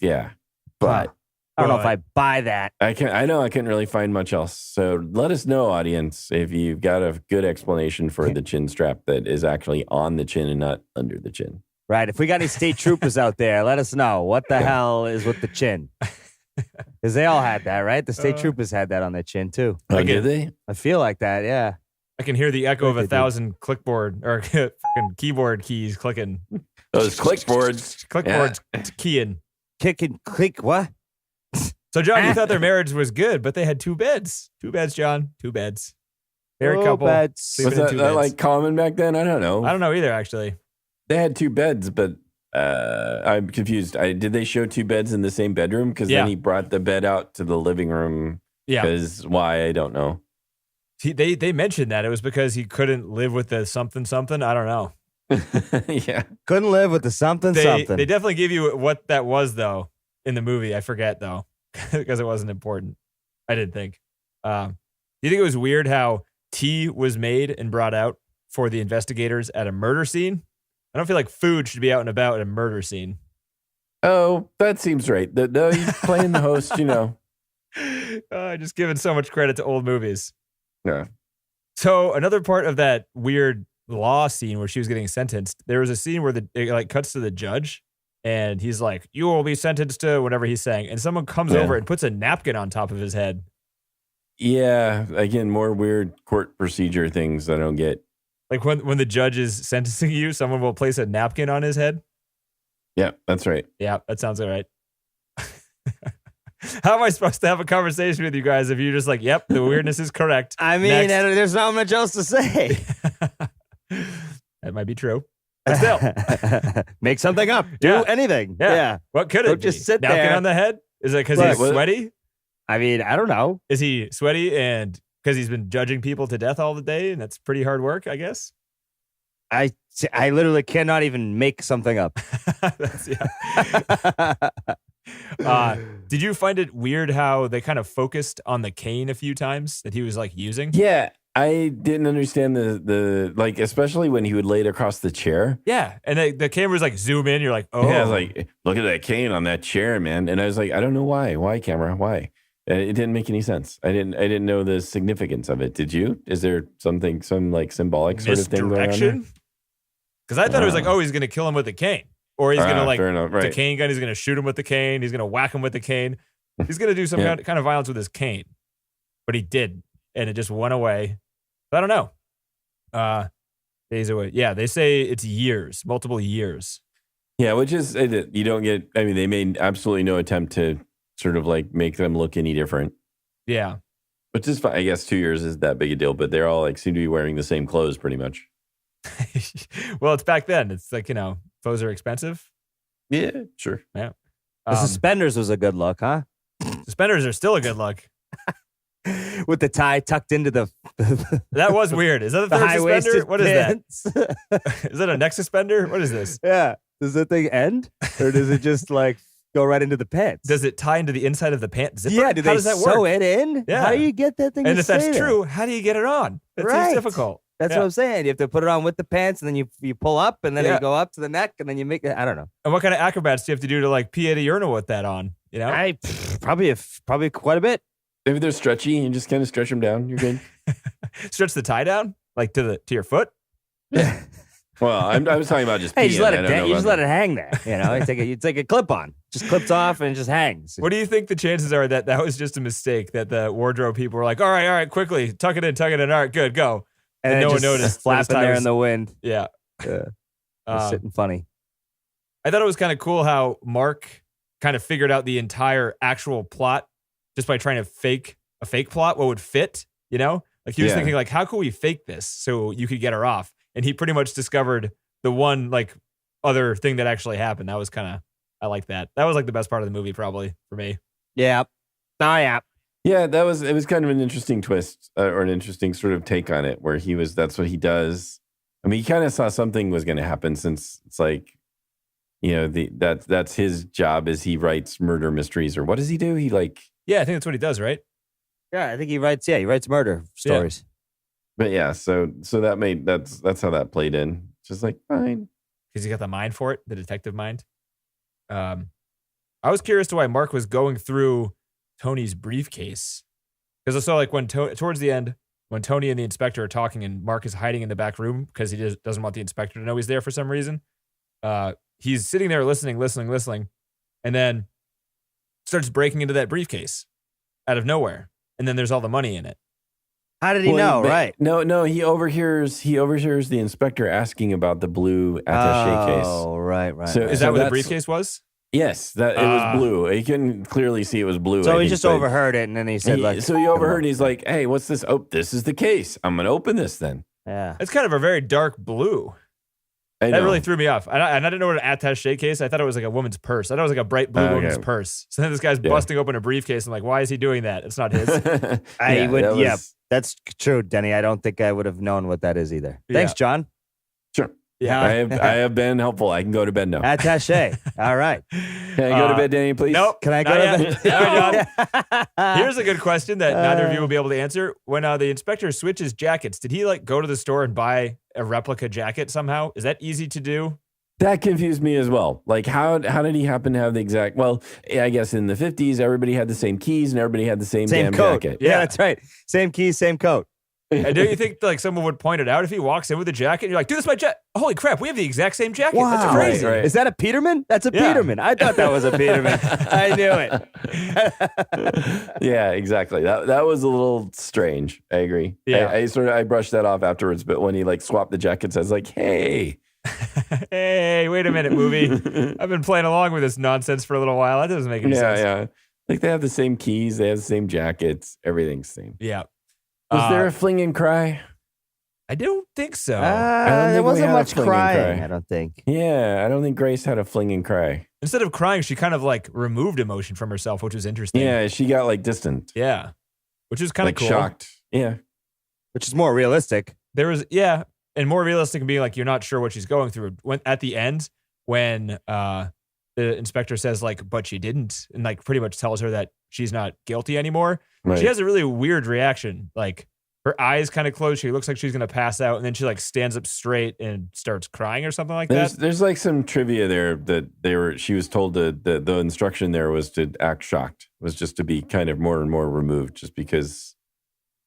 but I don't know Well, if I buy that. I know I couldn't really find much else. So let us know, audience, if you've got a good explanation for the chin strap that is actually on the chin and not under the chin. Right. If we got any state troopers out there, let us know what the hell is with the chin. Because they all had that, right? The state troopers had that on their chin too. Oh, did they? I feel like that. Yeah. I can hear the echo of Like they 1,000 clickboard or fucking keyboard keys clicking. Those clickboards. Clickboards keying. Kick and click. What? So, John, you thought their marriage was good, but they had 2 beds. 2 beds, John. 2 beds. Married couple. Beds. Sleeping Was in that, 2 that beds. like common back then? I don't know. I don't know either, actually. They had 2 beds, but I'm confused. Did they show 2 beds in the same bedroom? Because Yeah. then he brought the bed out to the living room. Yeah. Because why? I don't know. They mentioned that it was because he couldn't live with the something. I don't know. Yeah. Couldn't live with the something. They definitely give you what that was, though, in the movie. I forget, though, because it wasn't important. I didn't think. Do you think it was weird how tea was made and brought out for the investigators at a murder scene? I don't feel like food should be out and about at a murder scene. Oh, that seems right. No, he's playing the host, you know. Just giving so much credit to old movies. Yeah. So another part of that weird law scene where she was getting sentenced, there was a scene where it like cuts to the judge and he's like, "You will be sentenced to," whatever he's saying, and someone comes over and puts a napkin on top of his head. Yeah. Again, more weird court procedure things I don't get. Like when the judge is sentencing you, someone will place a napkin on his head. Yeah, that's right. Yeah, that sounds all right. How am I supposed to have a conversation with you guys if you're just like, "Yep, the weirdness is correct"? I mean, Next. there's not much else to say. That might be true. But still, Make something up. Do Yeah. anything. Yeah. Yeah. what could it Don't be? just sit Napkin there. on the head? Is it because Look, he's what- sweaty? I mean, I don't know. Is he sweaty and because he's been judging people to death all the day and that's pretty hard work, I guess? I literally cannot even make something up. Yeah. Did you find it weird how they kind of focused on the cane a few times that he was like using? Yeah. I didn't understand the like, especially when he would lay it across the chair. Yeah. And the cameras like zoom in. You're like, oh. Yeah, I was like, look at that cane on that chair, man. And I was like, I don't know why. Why, camera? Why? It didn't make any sense. I didn't know the significance of it. Did you? Is there some like symbolic sort of thing going on there? Because I thought it was like, oh, he's going to kill him with a cane. Or he's going to like, fair enough, the right. cane gun, he's going to shoot him with the cane. He's going to whack him with the cane. He's going to do some Yeah. kind of violence with his cane. But he did. And it just went away. But I don't know. Days away. Yeah, they say it's years, multiple years. Yeah, which is, you don't get, I mean, they made absolutely no attempt to sort of like make them look any different, Yeah. which is fine. I guess 2 years is that big a deal, but they're all like seem to be wearing the same clothes pretty much. Well, it's back then. It's like, clothes are expensive. Yeah, sure. Yeah. The suspenders was a good look, huh? Suspenders are still a good look. With the tie tucked into the That was weird. Is that the the third high-waisted suspender? What is that? pants. Is that a neck suspender? What is this? Yeah. Does that thing end? Or does it just like go right into the pants? Does it tie into the inside of the pant zipper? Yeah, do How they does that sew work? it in? Yeah. How do you get that thing And to if that's stay there? true, how do you get it on? That Right. seems difficult. That's Yeah. what I'm saying. You have to put it on with the pants, and then you pull up, and then Yeah. you go up to the neck, and then you make it. I don't know. And what kind of acrobats do you have to do to like pee at a urinal with that on? Probably quite a bit. Maybe they're stretchy and you just kind of stretch them down. You're good. Stretch the tie down like to your foot. Well, I was talking about just Hey, just peeing. let I it. don't know You just about let it hang there. You take a clip on, just clips off, and it just hangs. What do you think the chances are that was just a mistake? That the wardrobe people were like, all right, quickly, tuck it in. All right, good, go. And no it one just noticed. flapping there in the wind. Yeah. Yeah, Um, sitting funny. I thought it was kind of cool how Mark kind of figured out the entire actual plot just by trying to fake a fake plot, what would fit, Like he was Yeah. thinking like, how could we fake this so you could get her off? And he pretty much discovered the one like other thing that actually happened. That was I like that. That was like the best part of the movie probably for me. Yeah. Oh yeah. Yeah, it was kind of an interesting twist or an interesting sort of take on it where that's what he does. I mean, he kind of saw something was going to happen since it's like, that's his job is he writes murder mysteries or what does he do? He like, Yeah, I think that's what he does, right? Yeah, I think he writes murder stories. but yeah, so that's how that played in. Just like, fine. Because he got the mind for it, the detective mind. I I was curious to why Mark was going through Tony's briefcase. Because I saw like when towards the end, when Tony and the inspector are talking and Mark is hiding in the back room because he just doesn't want the inspector to know he's there for some reason. He's sitting there listening, and then starts breaking into that briefcase out of nowhere. And then there's all the money in it. How did he know? Right. No, he overhears the inspector asking about the blue attaché case. Oh, right. So- Is that what the briefcase was? Yes, that it was blue. He couldn't clearly see it was blue. So I he think, just but overheard it, and then he said, so he overheard and he's like, hey, what's this? Oh, this is the case. I'm going to open this then. yeah. It's kind of a very dark blue. I That know. really threw me off. And I didn't know what an attaché case. I thought it was like a woman's purse. I thought it was like a bright blue Okay. woman's purse. So then this guy's Yeah. busting open a briefcase. I'm like, why is he doing that? It's not his. That's true, Denny. I don't think I would have known what that is either. Thanks, John. Sure. Yeah. I have been helpful. I can go to bed now. Attaché. All right. Can I go to bed, Danny, please? Nope. Can I go not to yet. bed? All right, John. Here's a good question that neither of you will be able to answer. When the inspector switches jackets, did he like go to the store and buy a replica jacket somehow? Is that easy to do? That confused me as well. Like, how did he happen to have the exact? Well, I guess in the 50s, everybody had the same keys and everybody had the same damn coat. jacket. Yeah, that's right. Same keys, same coat. And don't you think like someone would point it out if he walks in with a jacket and you're like, dude, that's my jacket. Holy crap, we have the exact same jacket. Wow. That's crazy. Right. Is that a Peterman? That's a Yeah. Peterman. I thought that was a Peterman. I knew it. Yeah, exactly. That was a little strange. I agree. Yeah. I brushed that off afterwards, but when he like swapped the jackets, I was like, hey. Hey, wait a minute, movie. I've been playing along with this nonsense for a little while. That doesn't make any sense. Yeah. Like they have the same keys, they have the same jackets, everything's the same. Yeah. Was there a fling and cry? I don't think so. don't There think we wasn't had a much fling and crying, cry. I don't think. Yeah, I don't think Grace had a fling and cry. Instead of crying, she kind of like removed emotion from herself, which was interesting. Yeah, she got like distant, Yeah. Which is kind of like cool. shocked. Yeah. Which is more realistic. There was, and more realistic and being like, you're not sure what she's going through. When at the end, when the inspector says like, but she didn't, and like pretty much tells her that she's not guilty anymore. Right. She has a really weird reaction. Like her eyes kind of close. She looks like she's going to pass out. And then she like stands up straight and starts crying or something like that. There's like some trivia there that she was told the instruction there was to act shocked, was just to be kind of more and more removed, just because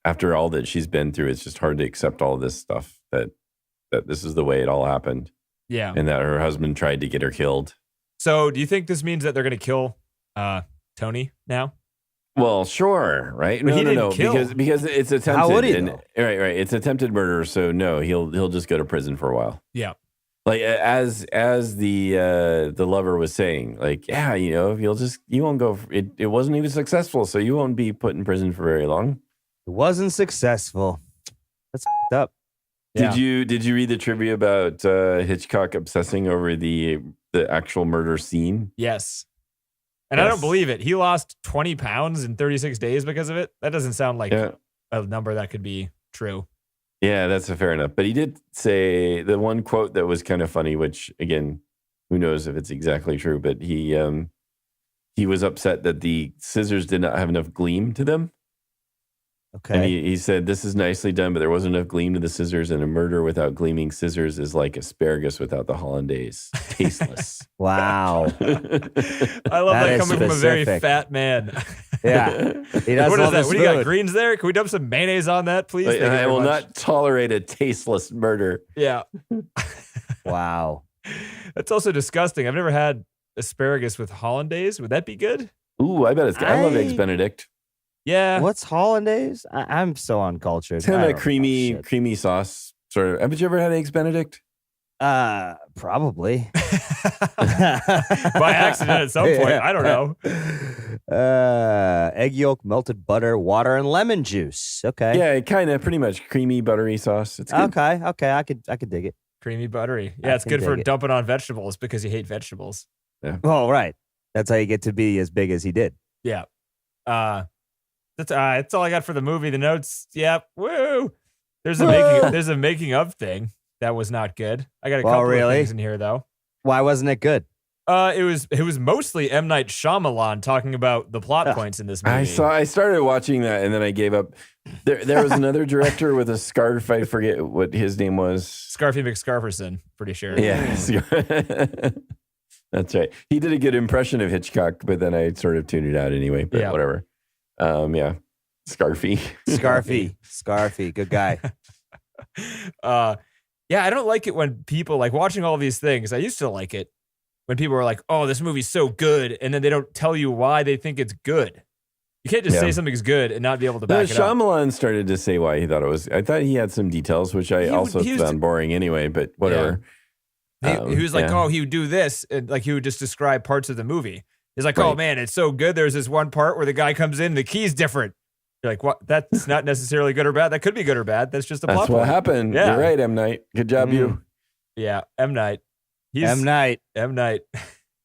after all that she's been through, it's just hard to accept all this stuff that this is the way it all happened. Yeah. And that her husband tried to get her killed. So do you think this means that they're going to kill Tony now? Well, sure, right? But he didn't No, kill. because it's attempted. How would he, and- though? right. It's attempted murder, so no, he'll just go to prison for a while. Yeah. Like as the lover was saying, like, yeah, you won't go. It wasn't even successful, so you won't be put in prison for very long. It wasn't successful. That's f***ed up. Yeah. Did you read the trivia about Hitchcock obsessing over the actual murder scene? Yes. And I Yes. don't believe it. He lost 20 pounds in 36 days because of it. That doesn't sound like Yeah. a number that could be true. Yeah, that's fair enough. But he did say the one quote that was kind of funny, which again, who knows if it's exactly true, but he was upset that the scissors did not have enough gleam to them. Okay. And he said, this is nicely done, but there wasn't enough gleam to the scissors, and a murder without gleaming scissors is like asparagus without the hollandaise. Tasteless. Wow. I love That that is coming from a very specific. fat man. Yeah. He does What all is that? this What do you got? food. Greens there? Can we dump some mayonnaise on that, please? Like, Thank you I very will much. not tolerate a tasteless murder. Yeah. Wow. That's also disgusting. I've never had asparagus with hollandaise. Would that be good? Ooh, I bet it's good. I love I- Eggs Benedict. Yeah. What's hollandaise? I'm so uncultured. It's kind I of a don't know shit. creamy sauce. Sort of. Haven't you ever had Eggs Benedict? Probably. By accident at some point. I don't know. Egg yolk, melted butter, water, and lemon juice. Okay. Yeah, kind of pretty much creamy, buttery sauce. It's good. Okay. I could dig it. Creamy buttery. I Yeah, it's can good for dig it. dumping on vegetables because you hate vegetables. Oh, right. That's how you get to be as big as he did. Yeah. That's all I got for the movie. The notes. Yep. Woo. There's a making of thing that was not good. I got a Well, couple really? of things in here though. Why wasn't it good? It was mostly M. Night Shyamalan talking about the plot points in this movie. I started watching that and then I gave up. There was another director with a scarf. I forget what his name was. Scarfy McScarferson, pretty sure. Yeah. That's right. He did a good impression of Hitchcock, but then I sort of tuned it out anyway. But Yeah. whatever. Yeah, Scarfy. Scarfy, good guy. Yeah, I don't like it when people like watching all these things. I used to like it when people were like, "Oh, this movie's so good," and then they don't tell you why they think it's good. You can't just say something's good and not be able to back it up. Shyamalan started to say why he thought it was. I thought he had some details, which I also found boring anyway. But whatever. He was like, "Oh, he would do this," and like he would just describe parts of the movie. He's like, "Oh man, it's so good." There's this one part where the guy comes in, and the key's different. You're like, what? That's not necessarily good or bad. That could be good or bad. That's just a plot That's what point. happened. Yeah. You're right, M. Night. Good job, you. Yeah, M. Night. M. Night. M. Night.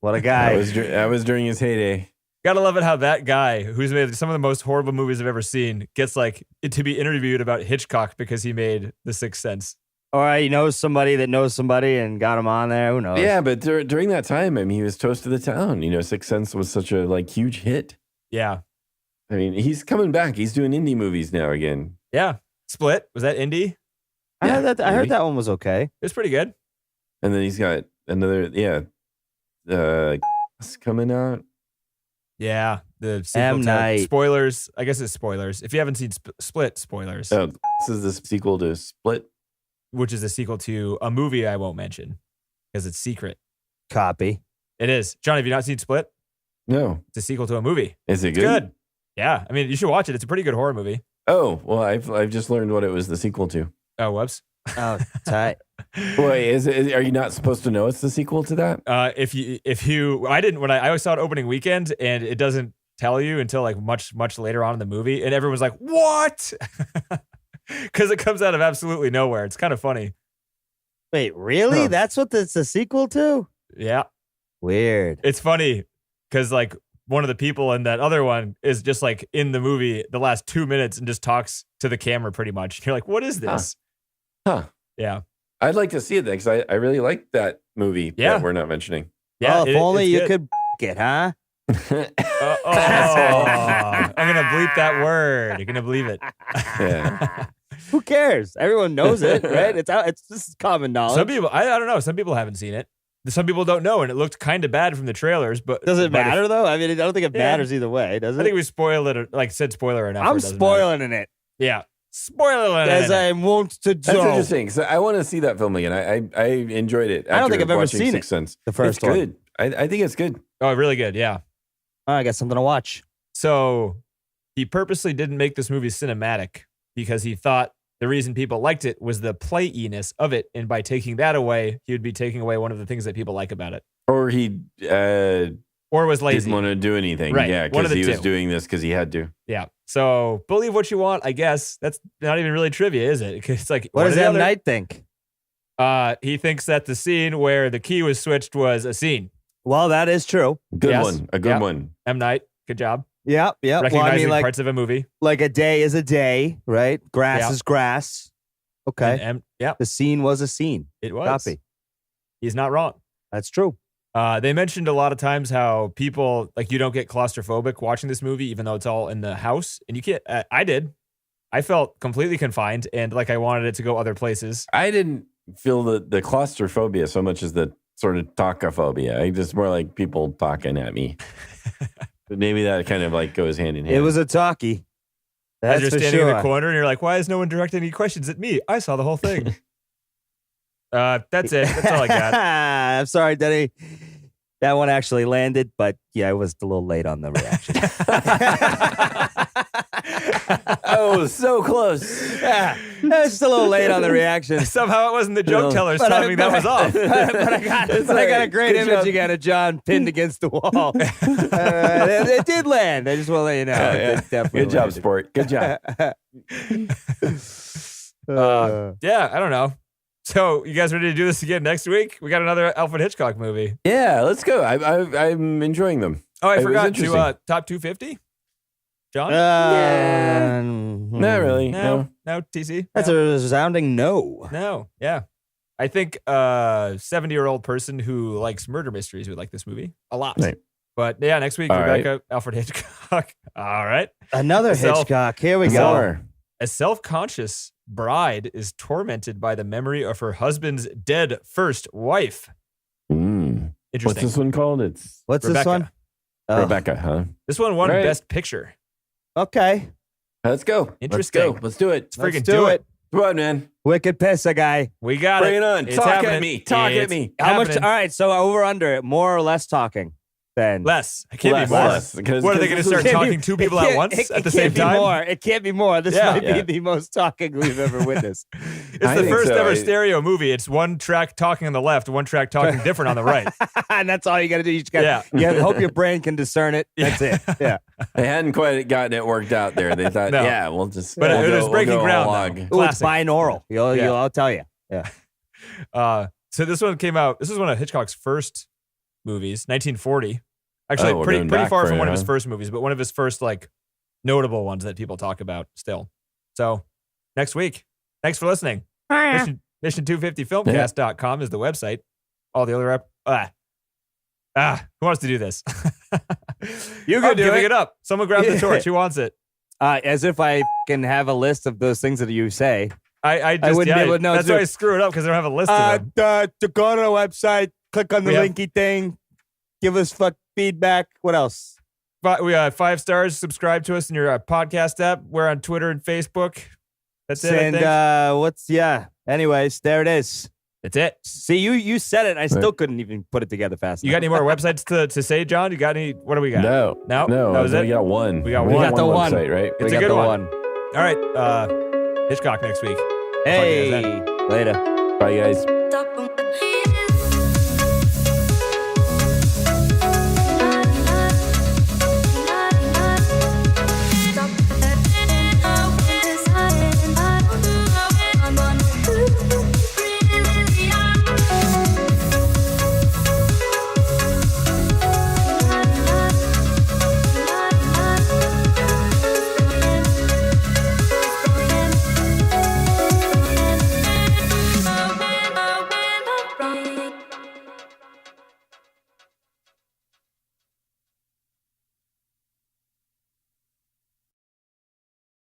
What a guy. That was during his heyday. Gotta love it how that guy, who's made some of the most horrible movies I've ever seen, gets like to be interviewed about Hitchcock because he made The Sixth Sense. Or he knows somebody that knows somebody and got him on there. Who knows? Yeah, but during that time, I mean, he was toast of the town. You know, Sixth Sense was such a like huge hit. Yeah. I mean, he's coming back. He's doing indie movies now again. Yeah. Split. Was that indie? I heard that one was okay. It's pretty good. And then he's got another, coming out. Yeah. The sequel M. to Night. Spoilers. I guess it's spoilers. If you haven't seen Split, spoilers. Oh, this is the sequel to Split. Which is a sequel to a movie I won't mention because it's secret. Copy. It is. John, have you not seen Split? No. It's a sequel to a movie. Is it It's good? good. Yeah. I mean, you should watch it. It's a pretty good horror movie. Oh, well, I've just learned what it was the sequel to. Oh, whoops. Oh, tight. Boy, are you not supposed to know it's the sequel to that? If you, I didn't, I always saw it opening weekend and it doesn't tell you until like much later on in the movie. And everyone's like, what? Because it comes out of absolutely nowhere. It's kind of funny. Wait, really? Huh. That's what it's a sequel to? Yeah. Weird. It's funny because like one of the people in that other one is just like in the movie the last 2 minutes and just talks to the camera pretty much. And you're like, what is this? Huh. Yeah. I'd like to see it then because I really like that movie that we're not mentioning. Yeah. Oh, if only you could it, huh? I'm going to bleep that word. You're going to believe it. Yeah. Who cares? Everyone knows it, right? It's out. It's just common knowledge. Some people, I don't know. Some people haven't seen it. Some people don't know, and it looked kind of bad from the trailers. But does it but matter though? I mean, I don't think it matters either way, does it? I think we spoiled it, or, like said spoiler enough. I'm spoiling it. Yeah, spoiling as it. I want to do. That's interesting. So I want to see that film again. I enjoyed it. I don't think I've ever watching seen Sixth Sense. The first it's one. good. I think it's good. Oh, really good. Yeah. Oh, I got something to watch. So he purposely didn't make this movie cinematic because he thought the reason people liked it was the playiness of it, and by taking that away, he would be taking away one of the things that people like about it. Or he or was lazy. didn't want to do anything. Right. Yeah, One of because the he was two. doing this because he had to. Yeah. So believe what you want, I guess. That's not even really trivia, is it? It's like, What does M. Night think? He thinks that the scene where the key was switched was a scene. Well, that is true. Good Yes. one. A good Yeah. one. M. Night, good job. Yep. Well, Recognizing I mean, like parts of a movie. a day is a day, right? Grass Yeah. is grass. Okay. And yeah, The scene was a scene. it was. Copy. He's not wrong. That's true. They mentioned a lot of times how people, like, you don't get claustrophobic watching this movie, even though it's all in the house. And you can't, I did. I felt completely confined and like I wanted it to go other places. I didn't feel the claustrophobia so much as the sort of talkophobia. I just more like people talking at me. But maybe that kind of like goes hand in hand. It was a talkie. That's As you're for standing sure. in the corner and you're like, why is no one directing any questions at me? I saw the whole thing. That's it. That's all I got. I'm sorry, Denny. That one actually landed, but yeah, I was a little late on the reaction. Oh, so close. Yeah, I was just a little late on the reaction. Somehow it wasn't the joke tellers telling me that was off. But I got a great Good image job. again of John pinned against the wall. It did land. I just want to let you know. It definitely Good job, landed. sport. Good job. Yeah, I don't know. So you guys ready to do this again next week? We got another Alfred Hitchcock movie. Yeah, let's go. I'm enjoying them. Oh, I It was forgot interesting. to top 250. John? Not really. No, TC. That's a resounding no. No, yeah. I think a 70-year-old person who likes murder mysteries would like this movie a lot. Right. But yeah, next week, All Rebecca, Alfred Hitchcock. All right. Another Hitchcock. Here we go. More. A self-conscious bride is tormented by the memory of her husband's dead first wife. Mm. What's Interesting. this one called? It's What's this Rebecca. one? Oh, Rebecca, huh? This one won Right. Best Picture. Okay. Let's go. Interesting. Let's go. Let's do it. Let's Let's freaking do it. Come on, man. Wicked Pissa guy. We got Bring it. it on. It's Talk happening. at me. Talk at It's me. How much? happening. All right. So over under it, more or less talking then. Less. It can't Less, be more. less, because- What are they going to because start this is- talking two people at once at the same It can't time? be more. It can't be more. This Yeah. might Yeah. be the most talking we've ever witnessed. It's I the think first so. ever stereo movie. It's one track talking on the left, one track talking different on the right. And that's all you got to do. You just got Yeah. you gotta hope your brain can discern it. That's it. Yeah. They hadn't quite gotten it worked out there. They thought, No. yeah, we'll just. But we'll it was go- breaking we'll go ground, along. though. Ooh, it's Classic. binaural. Yeah. I'll tell you. Yeah. So this one came out. This is one of Hitchcock's first movies, 1940. Actually, Oh, we're pretty going pretty back far for from it, one of his huh? first movies, but one of his first like notable ones that people talk about still. So next week. Thanks for listening. Mission250filmcast.com is the website. All the other who wants to do this? You can I'm do giving it. it up. Someone grab the torch. Who wants it? As if I can have a list of those things that you say. I just wouldn't be able to know That's to- why I screw it up because I don't have a list of them. To go to the website, click on the We have- linky thing, give us feedback. What else? We 5 stars. Subscribe to us in your podcast app. We're on Twitter and Facebook. That's it. I And think. anyways, there it is. That's it. See, you said it. I still couldn't even put it together fast You got enough. any more websites to say, John? You got any? What do we got? No. No? No. That was it? We got one. We got We one. got the one. website, right? It's We a got good the one. All right. Hitchcock next week. Hey, Talk to you guys later. Bye, guys.